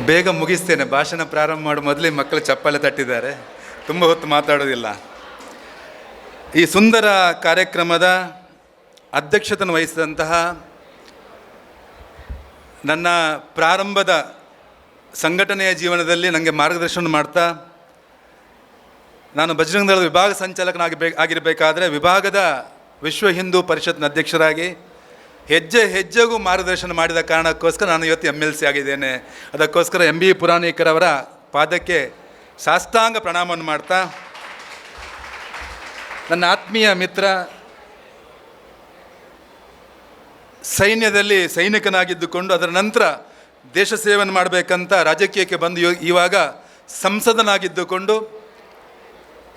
ಬೇಗ ಮುಗಿಸ್ತೇನೆ. ಭಾಷಣ ಪ್ರಾರಂಭ ಮಾಡೋ ಮೊದಲೇ ಮಕ್ಕಳು ಚಪ್ಪಾಳೆ ತಟ್ಟಿದ್ದಾರೆ. ತುಂಬ ಹೊತ್ತು ಮಾತಾಡೋದಿಲ್ಲ. ಈ ಸುಂದರ ಕಾರ್ಯಕ್ರಮದ ಅಧ್ಯಕ್ಷತೆಯನ್ನು ವಹಿಸಿದಂತಹ ನನ್ನ ಪ್ರಾರಂಭದ ಸಂಘಟನೆಯ ಜೀವನದಲ್ಲಿ ನನಗೆ ಮಾರ್ಗದರ್ಶನ ಮಾಡ್ತಾ, ನಾನು ಬಜರಂಗ ದಳದ ವಿಭಾಗ ಸಂಚಾಲಕನಾಗಿರಬೇಕಾದ್ರೆ ವಿಭಾಗದ ವಿಶ್ವ ಹಿಂದೂ ಪರಿಷತ್ನ ಅಧ್ಯಕ್ಷರಾಗಿ ಹೆಜ್ಜೆ ಹೆಜ್ಜೆಗೂ ಮಾರ್ಗದರ್ಶನ ಮಾಡಿದ ಕಾರಣಕ್ಕೋಸ್ಕರ ನಾನು ಇವತ್ತು MLC ಆಗಿದ್ದೇನೆ. ಅದಕ್ಕೋಸ್ಕರ MB ಪುರಾಣಿಕರವರ ಪಾದಕ್ಕೆ ಸಾಷ್ಟಾಂಗ ಪ್ರಣಾಮವನ್ನು ಮಾಡ್ತಾ, ನನ್ನ ಆತ್ಮೀಯ ಮಿತ್ರ, ಸೈನ್ಯದಲ್ಲಿ ಸೈನಿಕನಾಗಿದ್ದುಕೊಂಡು ಅದರ ನಂತರ ದೇಶ ಸೇವೆಯನ್ನು ಮಾಡಬೇಕಂತ ರಾಜಕೀಯಕ್ಕೆ ಬಂದು ಇವಾಗ ಸಂಸದನಾಗಿದ್ದುಕೊಂಡು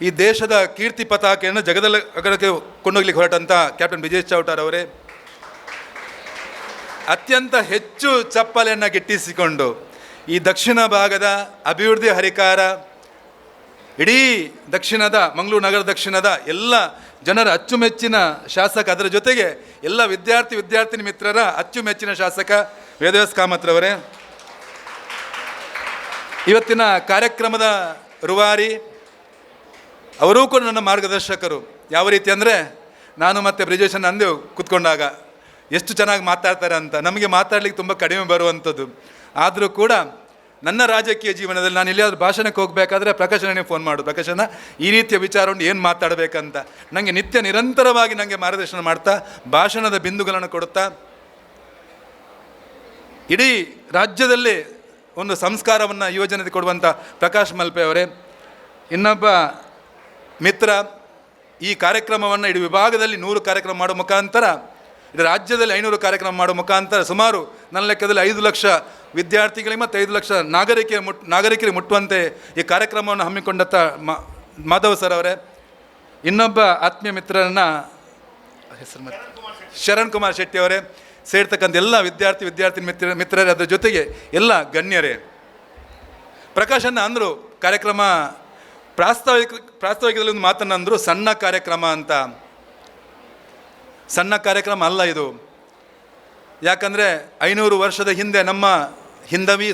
ಈ ದೇಶದ ಕೀರ್ತಿ ಪತಾಕೆಯನ್ನು ಜಗದಲ್ಲಿ ಅಗಲಕ್ಕೆ ಕೊಂಡೋಗ್ಲಿಕ್ಕೆ ಹೊರಟಂಥ ಕ್ಯಾಪ್ಟನ್ ಬ್ರಿಜೇಶ್ ಚೌಟಾರ್ ಅವರೇ, ಅತ್ಯಂತ ಹೆಚ್ಚು ಚಪ್ಪಲೆಯನ್ನು ಗಿಟ್ಟಿಸಿಕೊಂಡು ಈ ದಕ್ಷಿಣ ಭಾಗದ ಅಭಿವೃದ್ಧಿ ಹರಿಕಾರ, ಇಡೀ ದಕ್ಷಿಣದ ಮಂಗಳೂರು ನಗರ ದಕ್ಷಿಣದ ಎಲ್ಲ ಜನರ ಅಚ್ಚುಮೆಚ್ಚಿನ ಶಾಸಕ, ಅದರ ಜೊತೆಗೆ ಎಲ್ಲ ವಿದ್ಯಾರ್ಥಿನಿ ಮಿತ್ರರ ಅಚ್ಚುಮೆಚ್ಚಿನ ಶಾಸಕ ವೇದವ್ಯಾಸ್ ಕಾಮತ್ರವರೇ, ಇವತ್ತಿನ ಕಾರ್ಯಕ್ರಮದ ರೂವಾರಿ, ಅವರೂ ಕೂಡ ನನ್ನ ಮಾರ್ಗದರ್ಶಕರು. ಯಾವ ರೀತಿ ಅಂದರೆ, ನಾನು ಮತ್ತು ಬ್ರಿಜೇಶನ್ ಅಂದೇವು ಕೂತ್ಕೊಂಡಾಗ ಎಷ್ಟು ಚೆನ್ನಾಗಿ ಮಾತಾಡ್ತಾರೆ ಅಂತ. ನಮಗೆ ಮಾತಾಡ್ಲಿಕ್ಕೆ ತುಂಬ ಕಡಿಮೆ ಬರುವಂಥದ್ದು. ಆದರೂ ಕೂಡ ನನ್ನ ರಾಜಕೀಯ ಜೀವನದಲ್ಲಿ ನಾನು ಎಲ್ಲಿಯಾದ್ರೂ ಭಾಷಣಕ್ಕೆ ಹೋಗಬೇಕಾದ್ರೆ ಪ್ರಕಾಶನೇ ಫೋನ್ ಮಾಡು, ಪ್ರಕಾಶನ ಈ ರೀತಿಯ ವಿಚಾರವನ್ನು ಏನು ಮಾತಾಡಬೇಕಂತ ನನಗೆ ನಿರಂತರವಾಗಿ ನನಗೆ ಮಾರ್ಗದರ್ಶನ ಮಾಡ್ತಾ, ಭಾಷಣದ ಬಿಂದುಗಳನ್ನು ಕೊಡುತ್ತಾ, ಇಡೀ ರಾಜ್ಯದಲ್ಲಿ ಒಂದು ಸಂಸ್ಕಾರವನ್ನು ಯುವಜನತೆ ಕೊಡುವಂಥ ಪ್ರಕಾಶ್ ಮಲ್ಪೆ ಅವರೇ, ಇನ್ನೊಬ್ಬ ಮಿತ್ರ, ಈ ಕಾರ್ಯಕ್ರಮವನ್ನು ಇಡೀ ವಿಭಾಗದಲ್ಲಿ 100 ಕಾರ್ಯಕ್ರಮ ಮಾಡೋ ಮುಖಾಂತರ, ಇಡೀ ರಾಜ್ಯದಲ್ಲಿ 500 ಕಾರ್ಯಕ್ರಮ ಮಾಡೋ ಮುಖಾಂತರ ಸುಮಾರು ನನ್ನ ಲೆಕ್ಕದಲ್ಲಿ 5 ಲಕ್ಷ ವಿದ್ಯಾರ್ಥಿಗಳಿಗೆ ಮತ್ತು 5 ಲಕ್ಷ ನಾಗರಿಕರಿಗೆ ಮುಟ್ಟುವಂತೆ ಈ ಕಾರ್ಯಕ್ರಮವನ್ನು ಹಮ್ಮಿಕೊಂಡಂಥ ಮಾಧವ್ ಸರ್ ಅವರೇ, ಇನ್ನೊಬ್ಬ ಆತ್ಮೀಯ ಮಿತ್ರರನ್ನ ಹೆಸರು ಶರಣ್ ಕುಮಾರ್ ಶೆಟ್ಟಿ ಅವರೇ, ಸೇರ್ತಕ್ಕಂಥ ಎಲ್ಲ ವಿದ್ಯಾರ್ಥಿನಿ ಮಿತ್ರರೇ, ಅದರ ಜೊತೆಗೆ ಎಲ್ಲ ಗಣ್ಯರೇ. ಪ್ರಕಾಶನ್ನ ಅಂದರು ಕಾರ್ಯಕ್ರಮ ಪ್ರಾಸ್ತಾವಿಕದಲ್ಲಿ ಒಂದು ಮಾತನ್ನು ಅಂದರು, ಸಣ್ಣ ಕಾರ್ಯಕ್ರಮ ಅಂತ. ಸಣ್ಣ ಕಾರ್ಯಕ್ರಮ ಅಲ್ಲ ಇದು. ಯಾಕಂದರೆ 500 ವರ್ಷದ ಹಿಂದೆ ನಮ್ಮ ಹಿಂದವಿ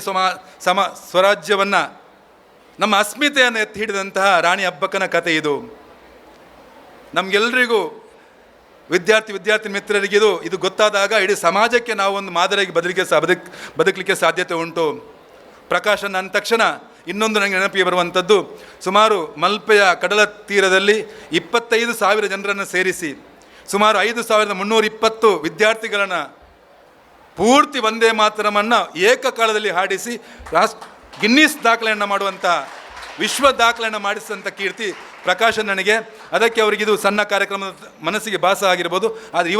ಸ್ವರಾಜ್ಯವನ್ನು, ನಮ್ಮ ಅಸ್ಮಿತೆಯನ್ನು ಎತ್ತಿ ಹಿಡಿದಂತಹ ರಾಣಿ ಅಬ್ಬಕ್ಕನ ಕಥೆ ಇದು. ನಮಗೆಲ್ಲರಿಗೂ ವಿದ್ಯಾರ್ಥಿ ಮಿತ್ರರಿಗಿದು ಇದು ಗೊತ್ತಾದಾಗ ಇಡೀ ಸಮಾಜಕ್ಕೆ ನಾವು ಒಂದು ಮಾದರಿಯಾಗಿ ಬದುಕಲಿಕ್ಕೆ ಸಾಧ್ಯತೆ ಉಂಟು. ಪ್ರಕಾಶನ್ ಅಂದ ತಕ್ಷಣ ಇನ್ನೊಂದು ನನಗೆ ನೆನಪಿಗೆ ಬರುವಂಥದ್ದು, ಸುಮಾರು ಮಲ್ಪೆಯ ಕಡಲ ತೀರದಲ್ಲಿ 25,000 ಜನರನ್ನು ಸೇರಿಸಿ ಸುಮಾರು 5,320 ವಿದ್ಯಾರ್ಥಿಗಳನ್ನು ಪೂರ್ತಿ ವಂದೇ ಮಾತರಮನ್ನು ಏಕಕಾಲದಲ್ಲಿ ಹಾಡಿಸಿ ಗಿನ್ನಿಸ್ ದಾಖಲೆಯನ್ನು ಮಾಡುವಂಥ, ವಿಶ್ವ ದಾಖಲೆಯನ್ನು ಮಾಡಿಸಿದಂಥ ಕೀರ್ತಿ ಪ್ರಕಾಶನ್ ನನಗೆ. ಅದಕ್ಕೆ ಅವರಿಗಿದು ಸಣ್ಣ ಕಾರ್ಯಕ್ರಮದ ಮನಸ್ಸಿಗೆ ಭಾಸ ಆಗಿರ್ಬೋದು. ಆದರೆ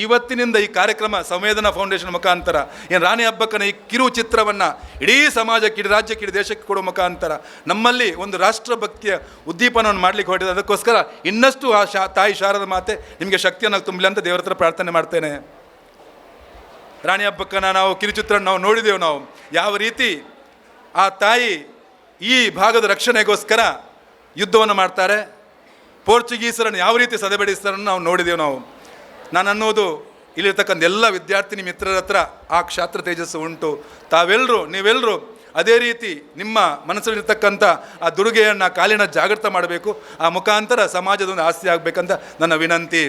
ಇವತ್ತಿನಿಂದ ಈ ಕಾರ್ಯಕ್ರಮ ಸಂವೇದನಾ ಫೌಂಡೇಶನ್ ಮುಖಾಂತರ ಏನು ರಾಣಿ ಹಬ್ಬಕ್ಕನ ಈ ಕಿರು ಚಿತ್ರವನ್ನು ಇಡೀ ಸಮಾಜಕ್ಕೆ, ಇಡೀ ರಾಜ್ಯಕ್ಕೆ, ಇಡೀ ದೇಶಕ್ಕೆ ಕೊಡೋ ಮುಖಾಂತರ ನಮ್ಮಲ್ಲಿ ಒಂದು ರಾಷ್ಟ್ರಭಕ್ತಿಯ ಉದ್ದೀಪನವನ್ನು ಮಾಡಲಿಕ್ಕೆ ಹೊರಟಿದೆ. ಅದಕ್ಕೋಸ್ಕರ ಇನ್ನಷ್ಟು ಆ ತಾಯಿ ಶಾರದ ಮಾತೆ ನಿಮಗೆ ಶಕ್ತಿಯನ್ನು ತುಂಬಲಿ ಅಂತ ದೇವರ ಹತ್ರ ಪ್ರಾರ್ಥನೆ ಮಾಡ್ತೇನೆ. ರಾಣಿ ಹಬ್ಬಕ್ಕನ ನಾವು ಕಿರುಚಿತ್ರ ನಾವು ನೋಡಿದೆವು. ನಾವು ಯಾವ ರೀತಿ ಆ ತಾಯಿ ಈ ಭಾಗದ ರಕ್ಷಣೆಗೋಸ್ಕರ ಯುದ್ಧವನ್ನು ಮಾಡ್ತಾರೆ, ಪೋರ್ಚುಗೀಸರನ್ನು ಯಾವ ರೀತಿ ಸದೆಬಡಿಸ್ತಾರನ್ನು ನಾವು ನೋಡಿದೆವು. ನಾನು ಅನ್ನೋದು ಇಲ್ಲಿರ್ತಕ್ಕಂಥ ಎಲ್ಲ ವಿದ್ಯಾರ್ಥಿನಿ ಮಿತ್ರರ ಹತ್ರ ಆ ಕ್ಷಾತ್ರ ತೇಜಸ್ಸು ಉಂಟು. ನೀವೆಲ್ಲರೂ ಅದೇ ರೀತಿ ನಿಮ್ಮ ಮನಸ್ಸಲ್ಲಿರ್ತಕ್ಕಂಥ ಆ ದುಡುಗೆಯನ್ನು, ಕಾಲಿನ ಜಾಗೃತ ಮಾಡಬೇಕು. ಆ ಮುಖಾಂತರ ಸಮಾಜದ ಒಂದು ಆಸ್ತಿ ಆಗಬೇಕಂತ ನನ್ನ ವಿನಂತಿ.